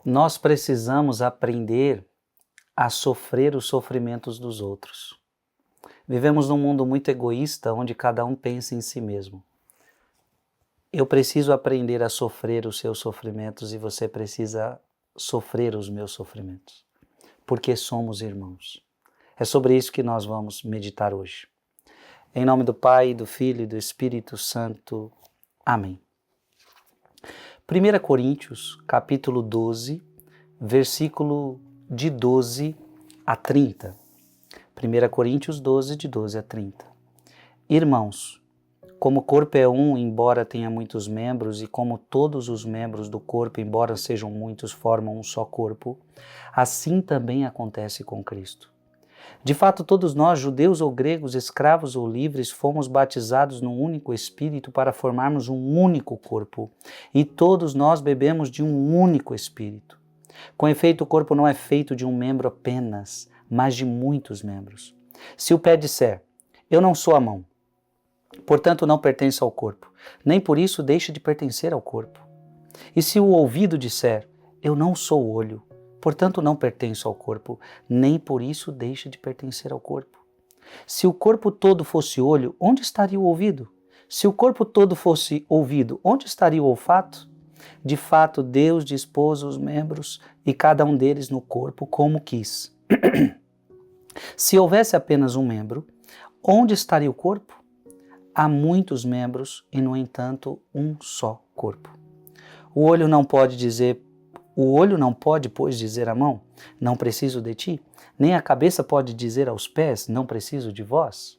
Nós precisamos aprender a sofrer os sofrimentos dos outros. Vivemos num mundo muito egoísta, onde cada um pensa em si mesmo. Eu preciso aprender a sofrer os seus sofrimentos e você precisa sofrer os meus sofrimentos, porque somos irmãos. É sobre isso que nós vamos meditar hoje. Em nome do Pai, do Filho e do Espírito Santo. Amém. 1 Coríntios, capítulo 12, versículo de 12 a 30. 1 Coríntios 12, de 12 a 30. Irmãos, como o corpo é um, embora tenha muitos membros, e como todos os membros do corpo, embora sejam muitos, formam um só corpo, assim também acontece com Cristo. De fato, todos nós, judeus ou gregos, escravos ou livres, fomos batizados num único Espírito para formarmos um único corpo, e todos nós bebemos de um único Espírito. Com efeito, o corpo não é feito de um membro apenas, mas de muitos membros. Se o pé disser, eu não sou a mão, portanto não pertenço ao corpo, nem por isso deixa de pertencer ao corpo. E se o ouvido disser, eu não sou o olho, portanto não pertenço ao corpo, nem por isso deixa de pertencer ao corpo. Se o corpo todo fosse olho, onde estaria o ouvido? Se o corpo todo fosse ouvido, onde estaria o olfato? De fato, Deus dispôs os membros e cada um deles no corpo como quis. Se houvesse apenas um membro, onde estaria o corpo? Há muitos membros e, no entanto, um só corpo. O olho não pode, pois, dizer à mão, não preciso de ti, nem a cabeça pode dizer aos pés, não preciso de vós.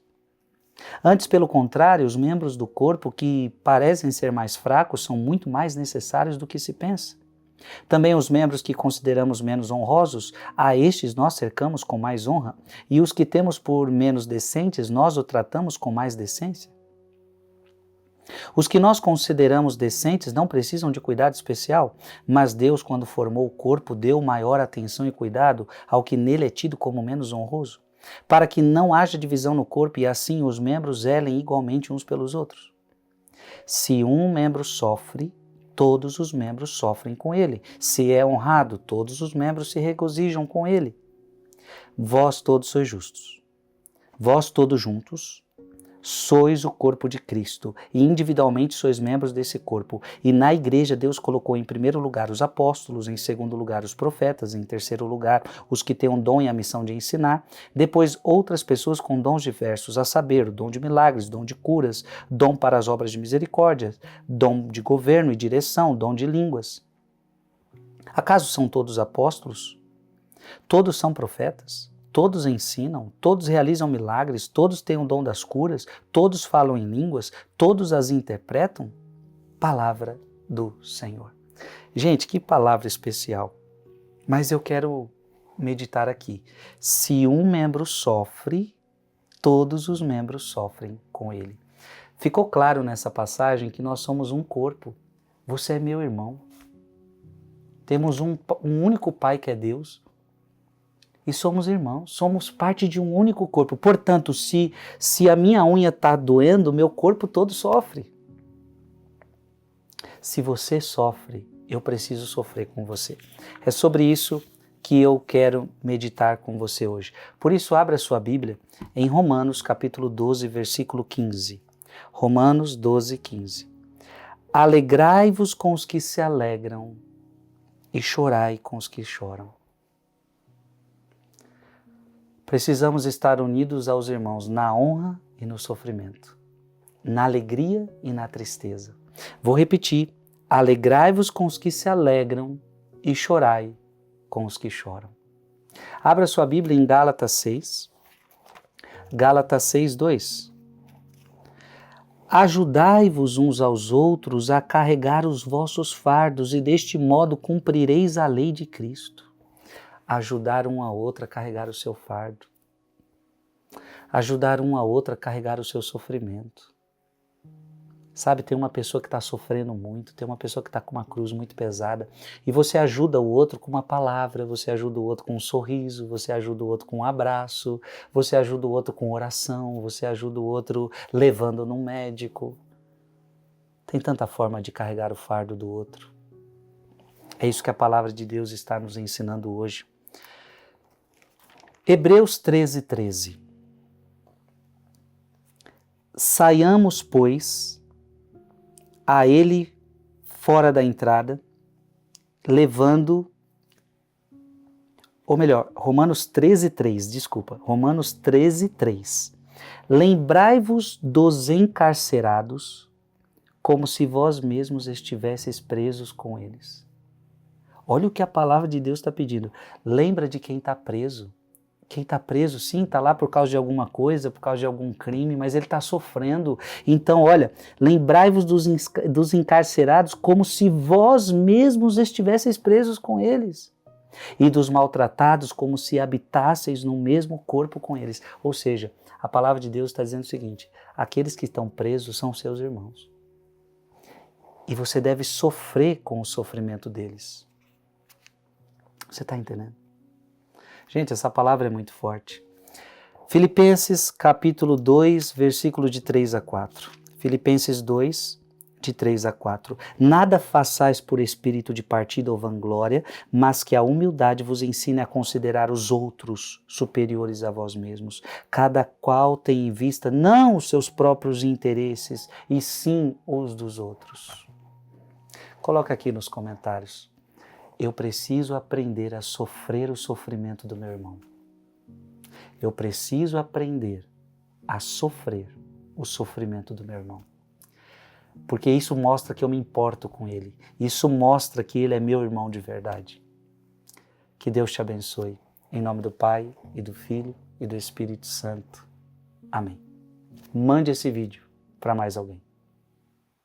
Antes, pelo contrário, os membros do corpo que parecem ser mais fracos são muito mais necessários do que se pensa. Também os membros que consideramos menos honrosos, a estes nós cercamos com mais honra, e os que temos por menos decentes, nós o tratamos com mais decência. Os que nós consideramos decentes não precisam de cuidado especial, mas Deus, quando formou o corpo, deu maior atenção e cuidado ao que nele é tido como menos honroso, para que não haja divisão no corpo e assim os membros zelem igualmente uns pelos outros. Se um membro sofre, todos os membros sofrem com ele. Se é honrado, todos os membros se regozijam com ele. Vós todos sois justos. Vós todos juntos sois o corpo de Cristo e individualmente sois membros desse corpo. E na igreja Deus colocou em primeiro lugar os apóstolos, em segundo lugar os profetas, em terceiro lugar os que têm um dom e a missão de ensinar, depois outras pessoas com dons diversos, a saber, o dom de milagres, dom de curas, dom para as obras de misericórdia, dom de governo e direção, dom de línguas. Acaso são todos apóstolos? Todos são profetas? Todos ensinam, todos realizam milagres, todos têm o dom das curas, todos falam em línguas, todos as interpretam? Palavra do Senhor. Gente, que palavra especial. Mas eu quero meditar aqui. Se um membro sofre, todos os membros sofrem com ele. Ficou claro nessa passagem que nós somos um corpo. Você é meu irmão. Temos um único Pai que é Deus. E somos irmãos, somos parte de um único corpo. Portanto, se a minha unha está doendo, meu corpo todo sofre. Se você sofre, eu preciso sofrer com você. É sobre isso que eu quero meditar com você hoje. Por isso, abra sua Bíblia em Romanos, capítulo 12, versículo 15. Romanos 12, 15. Alegrai-vos com os que se alegram e chorai com os que choram. Precisamos estar unidos aos irmãos na honra e no sofrimento, na alegria e na tristeza. Vou repetir, alegrai-vos com os que se alegram e chorai com os que choram. Abra sua Bíblia em Gálatas 6, Gálatas 6, 2. Ajudai-vos uns aos outros a carregar os vossos fardos e deste modo cumprireis a lei de Cristo. Ajudar um a outro a carregar o seu fardo. Ajudar um a outro a carregar o seu sofrimento. Sabe, tem uma pessoa que está sofrendo muito, tem uma pessoa que está com uma cruz muito pesada e você ajuda o outro com uma palavra, você ajuda o outro com um sorriso, você ajuda o outro com um abraço, você ajuda o outro com oração, você ajuda o outro levando num médico. Tem tanta forma de carregar o fardo do outro. É isso que a palavra de Deus está nos ensinando hoje. Hebreus 13:13. Saiamos, pois, a ele fora da entrada, levando, ou melhor, Romanos 13:3. Lembrai-vos dos encarcerados, como se vós mesmos estivesseis presos com eles. Olha o que a palavra de Deus está pedindo. Lembra de quem está preso. Quem está preso, sim, está lá por causa de alguma coisa, por causa de algum crime, mas ele está sofrendo. Então, olha, lembrai-vos dos encarcerados como se vós mesmos estivesseis presos com eles. E dos maltratados como se habitasseis no mesmo corpo com eles. Ou seja, a palavra de Deus está dizendo o seguinte: aqueles que estão presos são seus irmãos. E você deve sofrer com o sofrimento deles. Você está entendendo? Gente, essa palavra é muito forte. Filipenses capítulo 2, versículo de 3 a 4. Filipenses 2, de 3 a 4. Nada façais por espírito de partida ou vanglória, mas que a humildade vos ensine a considerar os outros superiores a vós mesmos. Cada qual tem em vista não os seus próprios interesses, e sim os dos outros. Coloca aqui nos comentários. Eu preciso aprender a sofrer o sofrimento do meu irmão. Eu preciso aprender a sofrer o sofrimento do meu irmão. Porque isso mostra que eu me importo com ele. Isso mostra que ele é meu irmão de verdade. Que Deus te abençoe. Em nome do Pai, e do Filho, e do Espírito Santo. Amém. Mande esse vídeo para mais alguém.